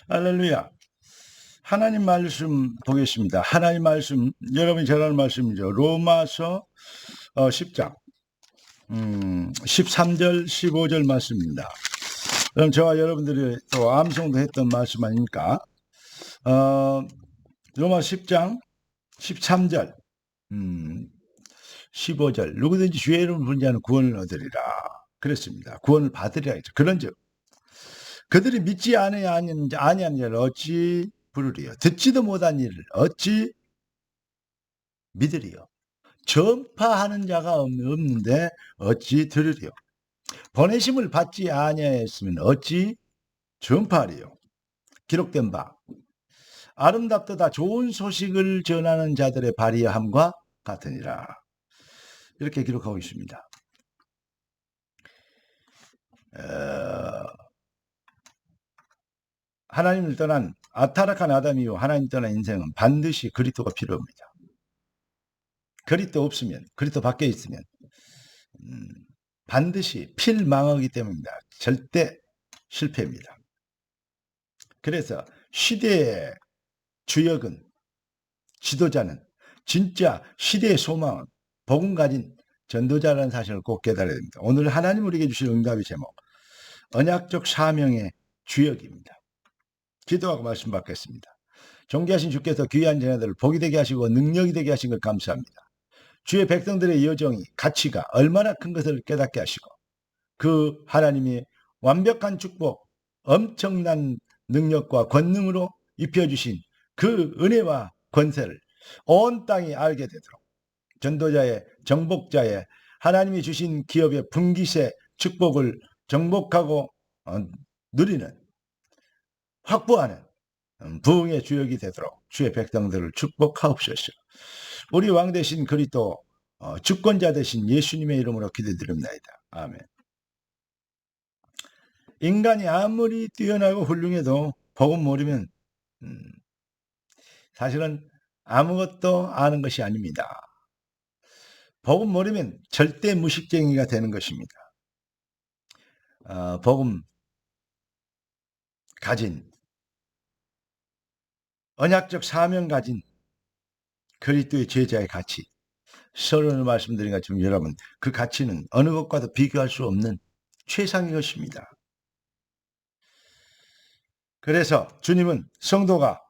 할렐루야. 하나님 말씀 보겠습니다. 하나님 말씀, 여러분이 잘 아는 말씀이죠. 로마서 10장 13절 15절 말씀입니다. 그럼 저와 여러분들이 또 암송도 했던 말씀 아닙니까? 로마 10장 13절 15절 누구든지 주의 이름을 부른 자는 구원을 얻으리라 그랬습니다. 구원을 받으리라 했죠. 그런즉 그들이 믿지 아니하는 자를 어찌 부르리요? 듣지도 못한 일을 어찌 믿으리요? 전파하는 자가 없는데 어찌 들으리요? 보내심을 받지 아니하였으면 어찌 전파하리요? 기록된 바 아름답도다 좋은 소식을 전하는 자들의 발의함과 같으니라. 이렇게 기록하고 있습니다. 하나님을 떠난 타락한 아담 이후 하나님 떠난 인생은 반드시 그리스도가 필요합니다. 그리스도 없으면, 그리스도 밖에 있으면 반드시 필망하기 때문입니다. 절대 실패입니다. 그래서 시대의 주역은, 지도자는, 진짜 시대의 소망은 복음 가진 전도자라는 사실을 꼭 깨달아야 됩니다. 오늘 하나님 우리에게 주신 응답의 제목, 언약적 사명의 주역입니다. 기도하고 말씀 받겠습니다. 존귀하신 주께서 귀한 자녀들을 복이 되게 하시고 능력이 되게 하신 것 감사합니다. 주의 백성들의 여정이, 가치가 얼마나 큰 것을 깨닫게 하시고 그 하나님이 완벽한 축복, 엄청난 능력과 권능으로 입혀주신 그 은혜와 권세를 온 땅이 알게 되도록 전도자의, 정복자의 하나님이 주신 기업의 분깃의 축복을 정복하고 누리는, 확보하는 부흥의 주역이 되도록 주의 백성들을 축복하옵소서. 우리 왕 되신 그리스도 주권자 되신 예수님의 이름으로 기도드립니다. 아멘. 인간이 아무리 뛰어나고 훌륭해도 복음 모르면 사실은 아무것도 아는 것이 아닙니다. 복음 모르면 절대 무식쟁이가 되는 것입니다. 복음 가진, 언약적 사명 가진 그리스도의 제자의 가치, 서론을 말씀드린 것처럼 여러분, 그 가치는 어느 것과도 비교할 수 없는 최상의 것입니다. 그래서 주님은 성도가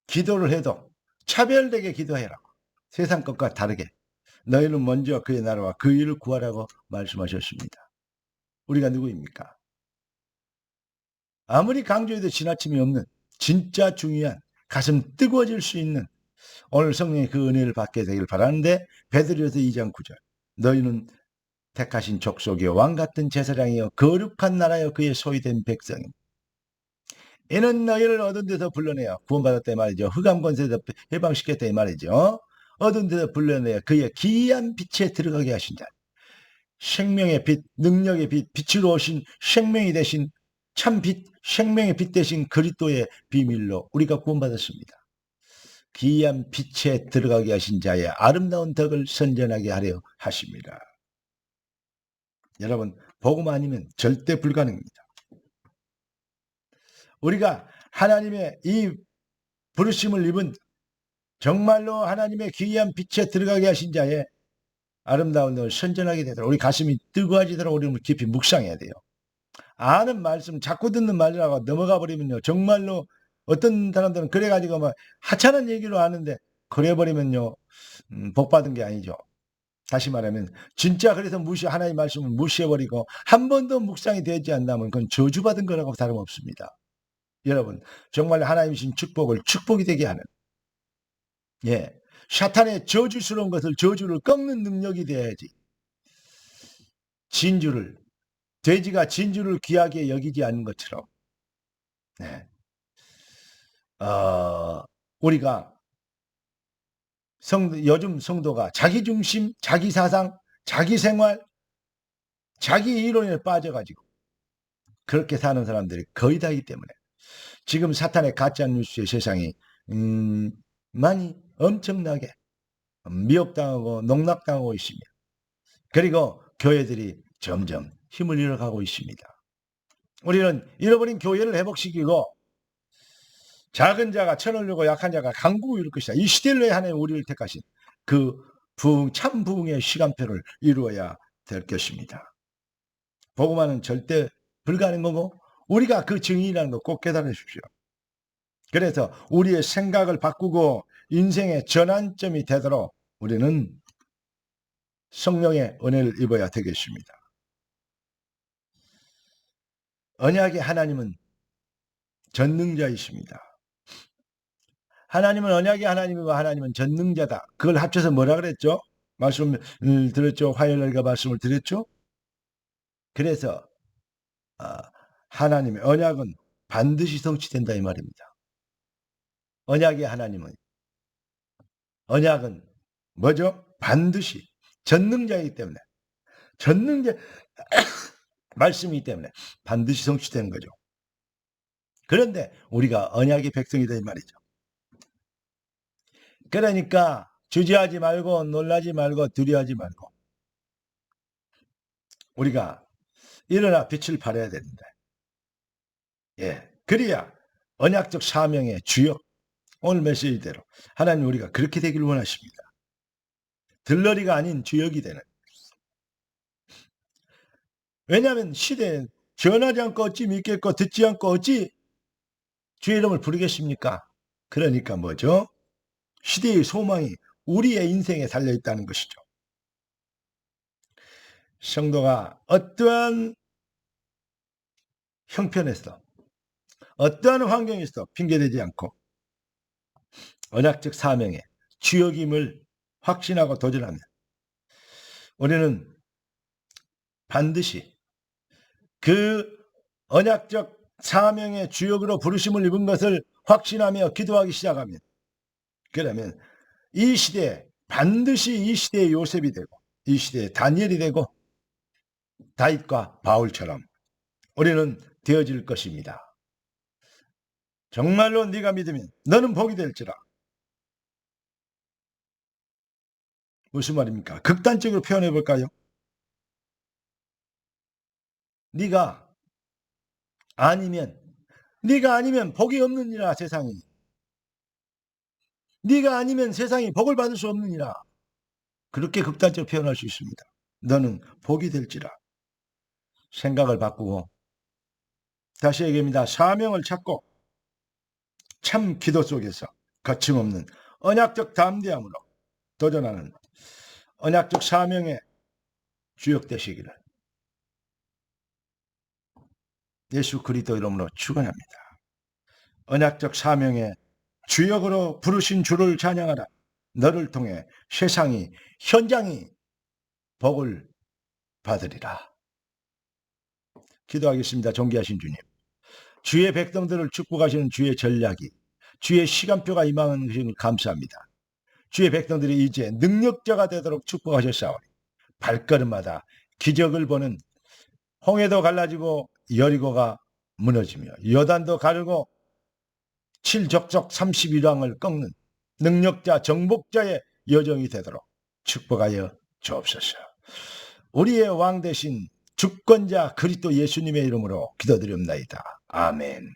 기도를 해도 차별되게 기도해라. 세상 것과 다르게. 너희는 먼저 그의 나라와 그 일을 구하라고 말씀하셨습니다. 우리가 누구입니까? 아무리 강조해도 지나침이 없는 진짜 중요한 가슴 뜨거워질 수 있는 오늘 성령의 그 은혜를 받게 되길 바라는데 베드로서 2장 9절 너희는 택하신 족속이요 왕같은 제사장이요 거룩한 나라요 그의 소유된 백성임. 이는 너희를 어두운 데서 불러내어 구원받았다 이 말이죠. 흑암 권세에서 해방시켰다 이 말이죠. 어두운 데서 불러내어 그의 기이한 빛에 들어가게 하신 자. 생명의 빛, 능력의 빛, 빛으로 오신 생명이 되신 참 빛, 생명의 빛 되신 그리스도의 비밀로 우리가 구원받았습니다. 기이한 빛에 들어가게 하신 자의 아름다운 덕을 선전하게 하려 하십니다. 여러분, 복음 아니면 절대 불가능입니다. 우리가 하나님의 이 부르심을 입은 정말로 하나님의 기이한 빛에 들어가게 하신 자의 아름다운 덕을 선전하게 되도록 우리 가슴이 뜨거워지도록 우리는 깊이 묵상해야 돼요. 아는 말씀, 자꾸 듣는 말이라고 넘어가 버리면요. 정말로 어떤 사람들은 그래가지고 막 하찮은 얘기로 하는데 그래버리면요. 복 받은 게 아니죠. 다시 말하면 진짜 그래서 하나님 말씀을 무시해버리고 한 번도 묵상이 되지 않다면 그건 저주받은 거라고 다름없습니다. 여러분 정말 하나님이 주신 축복을 축복이 되게 하는 사탄의 저주스러운 것을 저주를 꺾는 능력이 돼야지. 진주를 돼지가 진주를 귀하게 여기지 않는 것처럼 우리가 요즘 성도가 자기 중심, 자기 사상, 자기 생활, 자기 이론에 빠져가지고 그렇게 사는 사람들이 거의 다이기 때문에 지금 사탄의 가짜뉴스의 세상이 많이 엄청나게 미혹당하고 농락당하고 있습니다. 그리고 교회들이 점점 힘을 잃어가고 있습니다. 우리는 잃어버린 교회를 회복시키고 작은 자가 천을 들고 약한 자가 강국을 이룰 것이다. 이 시대를 위해 하나님 우리를 택하신 그 참 부흥의 시간표를 이루어야 될 것입니다. 복음화는 절대 불가능한 거고 우리가 그 증인이라는 거 꼭 깨달아 주십시오. 그래서 우리의 생각을 바꾸고 인생의 전환점이 되도록 우리는 성령의 은혜를 입어야 되겠습니다. 언약의 하나님은 전능자이십니다. 하나님은 언약의 하나님이고 하나님은 전능자다. 그걸 합쳐서 뭐라 그랬죠? 말씀을 드렸죠. 화요일날 말씀을 드렸죠. 그래서 하나님의 언약은 반드시 성취된다 이 말입니다. 언약의 하나님은 언약은 뭐죠? 반드시 전능자이기 때문에 전능자 말씀이기 때문에 반드시 성취되는 거죠. 그런데 우리가 언약의 백성이다 이 말이죠. 그러니까 주저하지 말고 놀라지 말고 두려워하지 말고 우리가 일어나 빛을 발해야 되는데 그래야 언약적 사명의 주역 오늘 메시지대로 하나님 우리가 그렇게 되길 원하십니다. 들러리가 아닌 주역이 되는. 왜냐하면 시대엔 전하지 않고 어찌 믿겠고 듣지 않고 어찌 주의 이름을 부르겠습니까? 그러니까 뭐죠? 시대의 소망이 우리의 인생에 달려있다는 것이죠. 성도가 어떠한 형편에서 어떠한 환경에서 핑계대지 않고 언약적 사명의 주역임을 확신하고 도전하면 우리는 반드시 그 언약적 사명의 주역으로 부르심을 입은 것을 확신하며 기도하기 시작하면 그러면 이 시대에 반드시 이 시대의 요셉이 되고 이 시대의 다니엘이 되고 다윗과 바울처럼 우리는 되어질 것입니다. 정말로 네가 믿으면 너는 복이 될지라. 무슨 말입니까? 극단적으로 표현해 볼까요? 네가 아니면 복이 없느니라 세상이. 네가 아니면 세상이 복을 받을 수 없느니라. 그렇게 극단적으로 표현할 수 있습니다. 너는 복이 될지라. 생각을 바꾸고 다시 얘기합니다. 사명을 찾고 참 기도 속에서 거침없는 언약적 담대함으로 도전하는 언약적 사명의 주역 되시기를 예수 그리스도 이름으로 축원합니다. 언약적 사명의 주역으로 부르신 주를 찬양하라. 너를 통해 세상이 현장이 복을 받으리라. 기도하겠습니다. 존귀하신 주님. 주의 백성들을 축복하시는 주의 전략이 주의 시간표가 임하는 것을 감사합니다. 주의 백성들이 이제 능력자가 되도록 축복하셨사오니 발걸음마다 기적을 보는 홍해도 갈라지고 여리고가 무너지며 여단도 가르고 칠적적 31왕을 꺾는 능력자 정복자의 여정이 되도록 축복하여 주옵소서. 우리의 왕 대신 주권자 그리스도 예수님의 이름으로 기도드립니다. 아멘.